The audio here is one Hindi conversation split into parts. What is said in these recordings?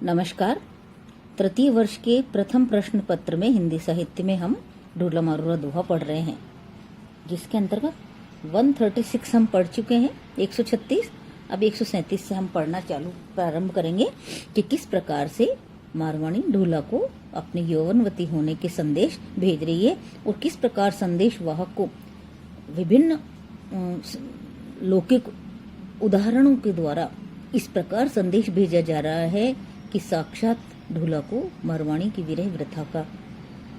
नमस्कार। तृतीय वर्ष के प्रथम प्रश्न पत्र में हिंदी साहित्य में हम ढोला मारूरा दोहा पढ़ रहे हैं, जिसके अंतर्गत 136 हम पढ़ चुके हैं, 136। अब 137 से हम पढ़ना प्रारंभ करेंगे कि किस प्रकार से मारवाणी ढोला को अपने यौवनवती होने के संदेश भेज रही है और किस प्रकार संदेश वाहक को विभिन्न लौकिक उदाहरणों के द्वारा इस प्रकार संदेश भेजा जा रहा है कि साक्षात ढोला को मारवाणी की विरह वृथा का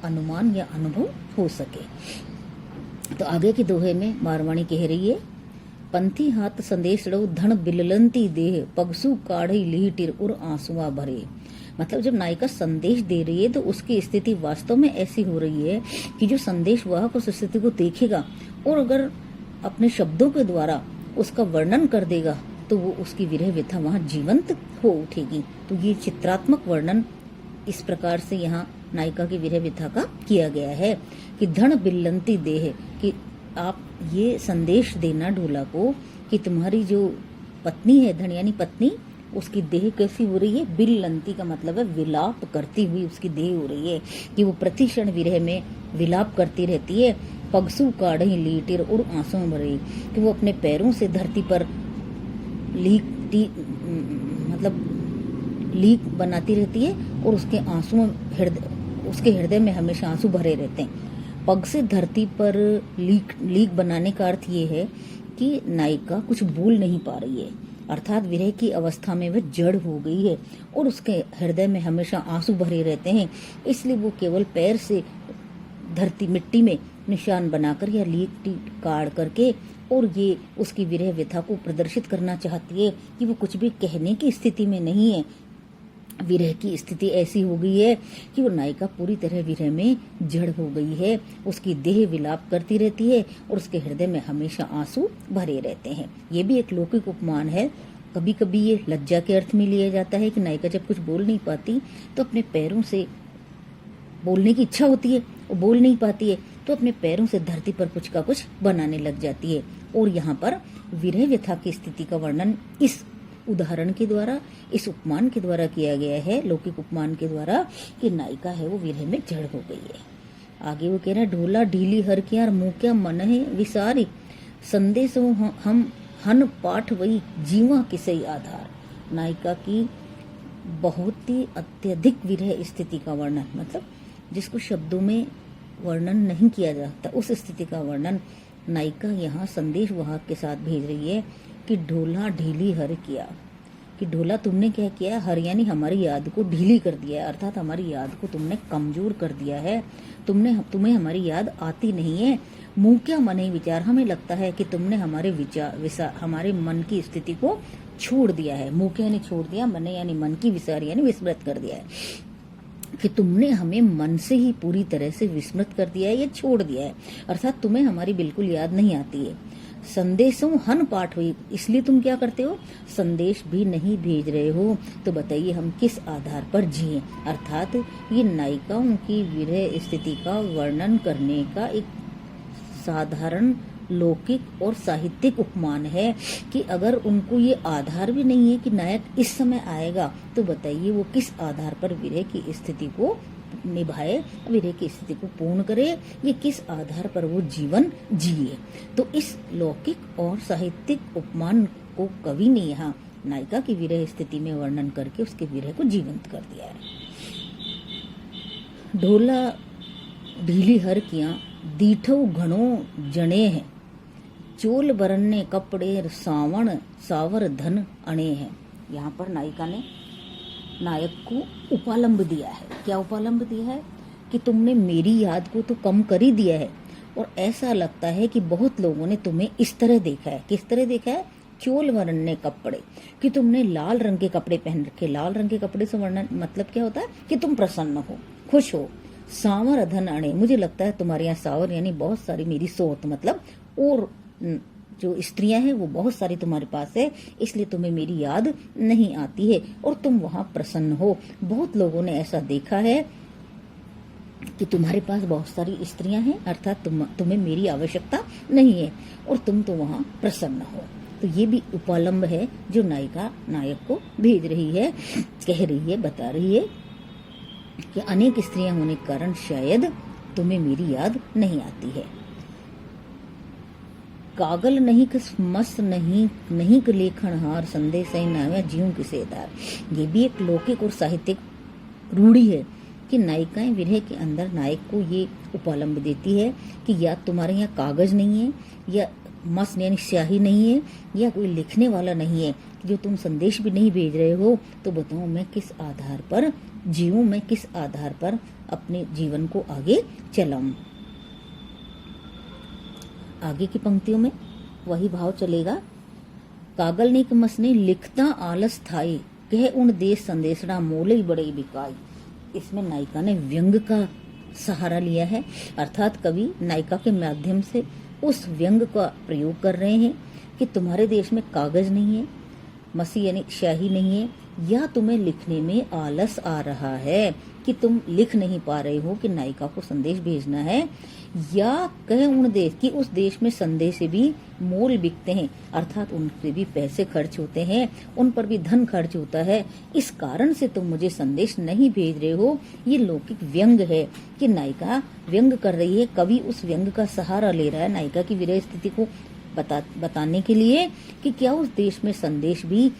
अनुमान या अनुभव हो सके। तो आगे के दोहे में मारवाणी कह रही है, पंथी हाथ संदेश लो धन बिललंती देह पगसू काढ़ी लीटिर और आंसुआ भरे। मतलब जब नायिका संदेश दे रही है तो उसकी स्थिति वास्तव में ऐसी हो रही है कि जो संदेश वाहक उस स्थिति को देखेगा और अगर अपने शब्दों के द्वारा उसका वर्णन कर देगा तो वो उसकी विरह व्यथा वहां जीवंत हो उठेगी। तो ये चित्रात्मक वर्णन इस प्रकार से यहाँ नायिका की विरह व्यथा का किया गया है कि धन बिल्लंती देह, कि आप ये संदेश देना ढोला को कि तुम्हारी जो पत्नी है, धन यानी पत्नी, उसकी देह कैसी हो रही है। बिल्लंती का मतलब है विलाप करती हुई उसकी देह हो रही है कि वो प्रतिक्षण विरह में विलाप करती रहती है। पगसू काढ़ी लीटिर और आंसू भरे, कि वो अपने पैरों से धरती पर लीक बनाती रहती है और उसके हृदय में हमेशा आंसू भरे रहते हैं। पग से धरती पर लीक बनाने का अर्थ ये है कि नायिका कुछ बोल नहीं पा रही है, अर्थात विरह की अवस्था में वह जड़ हो गई है और उसके हृदय में हमेशा आंसू भरे रहते हैं। इसलिए वो केवल पैर से धरती मिट्टी में निशान बनाकर या लीक काढ़ करके और ये उसकी विरह व्यथा को प्रदर्शित करना चाहती है कि वो कुछ भी कहने की स्थिति में नहीं है। विरह की स्थिति ऐसी हो गई है कि वो नायिका पूरी तरह विरह में जड़ हो गई है। उसकी देह विलाप करती रहती है और उसके हृदय में हमेशा आंसू भरे रहते हैं। ये भी एक लौकिक उपमान है। कभी कभी ये लज्जा के अर्थ में लिया जाता है कि नायिका जब कुछ बोल नहीं पाती तो अपने पैरों से, बोलने की इच्छा होती है और बोल नहीं पाती है तो अपने पैरों से धरती पर कुछ का कुछ बनाने लग जाती है। और यहाँ पर विरह व्यथा की स्थिति का वर्णन इस उदाहरण के द्वारा, इस उपमान के द्वारा किया गया है, लौकिक उपमान के द्वारा, कि नायिका है वो विरह में जड़ हो गई है। आगे वो कह रहा है, ढोला ढीली हर क्या मुँह क्या मन है विसारी, संदेश हम हन पाठ वही जीवा किसे आधार। नायिका की बहुत ही अत्यधिक विरह स्थिति का वर्णन, मतलब जिसको शब्दों में वर्णन नहीं किया जाता, उस स्थिति का वर्णन नायिका यहाँ संदेश वाहक के साथ भेज रही है कि ढोला ढीली हर किया, कि ढोला तुमने क्या किया, हर यानी हमारी याद को ढीली कर दिया है, अर्थात हमारी याद को तुमने कमजोर कर दिया है। तुम्हें हमारी याद आती नहीं है। मुँह क्या मन ही विचार, हमें लगता है कि तुमने हमारे मन की स्थिति को छोड़ दिया है। मुँह क्या यानी छोड़ दिया, मन यानी मन की विसार यानी विस्मृत कर दिया है, कि तुमने हमें मन से ही पूरी तरह से विस्मृत कर दिया है या छोड़ दिया है, अर्थात तुम्हें हमारी बिल्कुल याद नहीं आती है। संदेशों हन पाठ हुई, इसलिए तुम क्या करते हो, संदेश भी नहीं भेज रहे हो, तो बताइए हम किस आधार पर जिए। अर्थात ये नायिकाओं की विरह स्थिति का वर्णन करने का एक साधारण लौकिक और साहित्यिक उपमान है कि अगर उनको ये आधार भी नहीं है कि नायक इस समय आएगा, तो बताइए वो किस आधार पर विरह की स्थिति को निभाए, विरह की स्थिति को पूर्ण करे, ये किस आधार पर वो जीवन जिए। तो इस लौकिक और साहित्यिक उपमान को कवि ने यहाँ नायिका की विरह स्थिति में वर्णन करके उसके विरह को जीवंत कर दिया है। ढोला ढीली हर किया दीठो घणो जने हैं, चोल बरन्ने कपड़े सावर धन अणे हैं। यहाँ पर नायिका ने नायक को उपालंब दिया है। क्या उपालंब दिया है कि तुमने मेरी याद को तो कम कर ही दिया है और ऐसा लगता है कि बहुत लोगों ने तुम्हें इस तरह देखा है। किस तरह देखा है, चोल बरन्ने कपड़े, कि तुमने लाल रंग के कपड़े पहन रखे। लाल रंग के कपड़े से वर्णन मतलब क्या होता है कि तुम प्रसन्न हो, खुश हो। सावर धन अणे, मुझे लगता है तुम्हारे यहाँ सावर यानी बहुत सारी मेरी सोत, मतलब और जो स्त्रियां हैं वो बहुत सारी तुम्हारे पास है, इसलिए तुम्हें मेरी याद नहीं आती है और तुम वहां प्रसन्न हो। बहुत लोगों ने ऐसा देखा है कि तुम्हारे पास बहुत सारी स्त्रियां हैं, अर्थात तुम्हें मेरी आवश्यकता नहीं है और तुम तो वहां प्रसन्न हो। तो ये भी उपालंब है जो नायिका नायक को भेज रही है, कह रही है, बता रही है कि अनेक स्त्रियां होने के कारण शायद तुम्हें मेरी याद नहीं आती है। कागल नहीं किस मस्त नहीं के लेखनहार संदेश नाव्या जीव किसे दार। ये भी एक लौकिक और साहित्यिक रूढ़ी है कि नायिकाएं विरह के अंदर नायक को ये उपालंब देती है कि या तुम्हारे यहाँ कागज नहीं है, या मस्त यानी स्याही नहीं है, या कोई लिखने वाला नहीं है, जो तुम संदेश भी नहीं भेज रहे हो, तो बताओ मैं किस आधार पर जीऊं, मैं किस आधार पर अपने जीवन को आगे चलाऊं। आगे की पंक्तियों में वही भाव चलेगा। कागल ने मसने लिखता आलस थाई, कह उन देश संदेशड़ा मोले बड़े बिकाई। इसमें नायिका ने व्यंग का सहारा लिया है, अर्थात कवि नायिका के माध्यम से उस व्यंग का प्रयोग कर रहे हैं कि तुम्हारे देश में कागज नहीं है, मसी यानी स्याही नहीं है, या तुम्हें लिखने में आलस आ रहा है कि तुम लिख नहीं पा रहे हो कि नायिका को संदेश भेजना है, या कह उन देश कि उस देश में संदेश से भी मोल बिकते हैं, अर्थात उनसे भी पैसे खर्च होते हैं, उन पर भी धन खर्च होता है, इस कारण से तुम मुझे संदेश नहीं भेज रहे हो। ये लौकिक व्यंग है कि नायिका व्यंग कर रही है, कवि उस व्यंग का सहारा ले रहा है नायिका की विरह स्थिति को बताने के लिए कि क्या उस देश में संदेश भी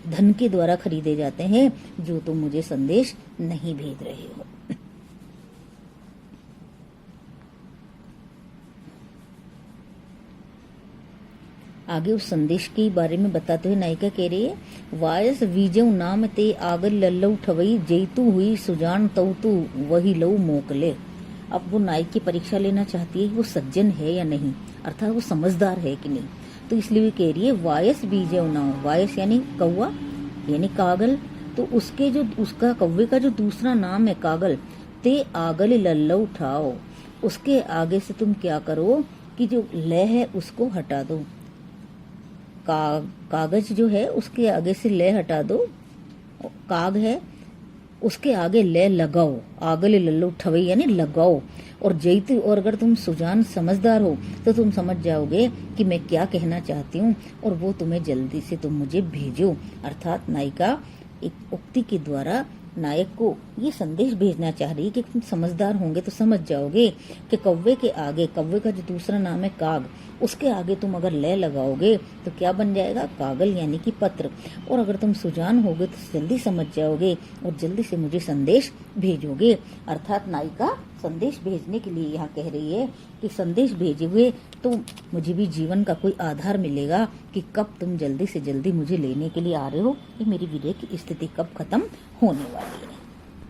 धन के द्वारा खरीदे जाते हैं, जो तुम मुझे संदेश नहीं भेज रहे हो। आगे उस संदेश के बारे में बताते हुए नायिका कह रही है, वायस वीजऊ नाम ते आगल लल्लऊ ठवई, जैतू हुई सुजान तऊ वही लऊ मोकले। अब वो नायक की परीक्षा लेना चाहती है वो सज्जन है या नहीं, अर्थात वो समझदार है कि नहीं, तो इसलिए वो कह रही है वायस बीजे नाम, वायस यानी कौवा यानी कागल, तो उसके जो उसका कौवे का जो दूसरा नाम है कागल, ते आगल लल्लऊ उठाओ, उसके आगे से तुम क्या करो कि जो लय है उसको हटा दो, कागज जो है उसके आगे से लय हटा दो, काग है उसके आगे लय लगाओ, आगल लल्लू ठवई यानी लगाओ, और जैतु, और अगर तुम सुजान समझदार हो तो तुम समझ जाओगे कि मैं क्या कहना चाहती हूँ, और वो तुम्हें जल्दी से तुम मुझे भेजो। अर्थात नायिका एक उक्ति के द्वारा नायक को ये संदेश भेजना चाह रही है कि तुम समझदार होंगे तो समझ जाओगे कि कौवे के आगे, कौवे का जो दूसरा नाम है काग, उसके आगे तुम अगर लय लगाओगे तो क्या बन जाएगा, कागल यानी कि पत्र, और अगर तुम सुजान होगे तो जल्दी समझ जाओगे और जल्दी से मुझे संदेश भेजोगे। अर्थात नायिका संदेश भेजने के लिए यहाँ कह रही है कि संदेश भेजे हुए तो मुझे भी जीवन का कोई आधार मिलेगा कि कब तुम जल्दी से जल्दी मुझे लेने के लिए आ रहे हो, कि मेरी विरह की स्थिति कब खत्म होने वाली है।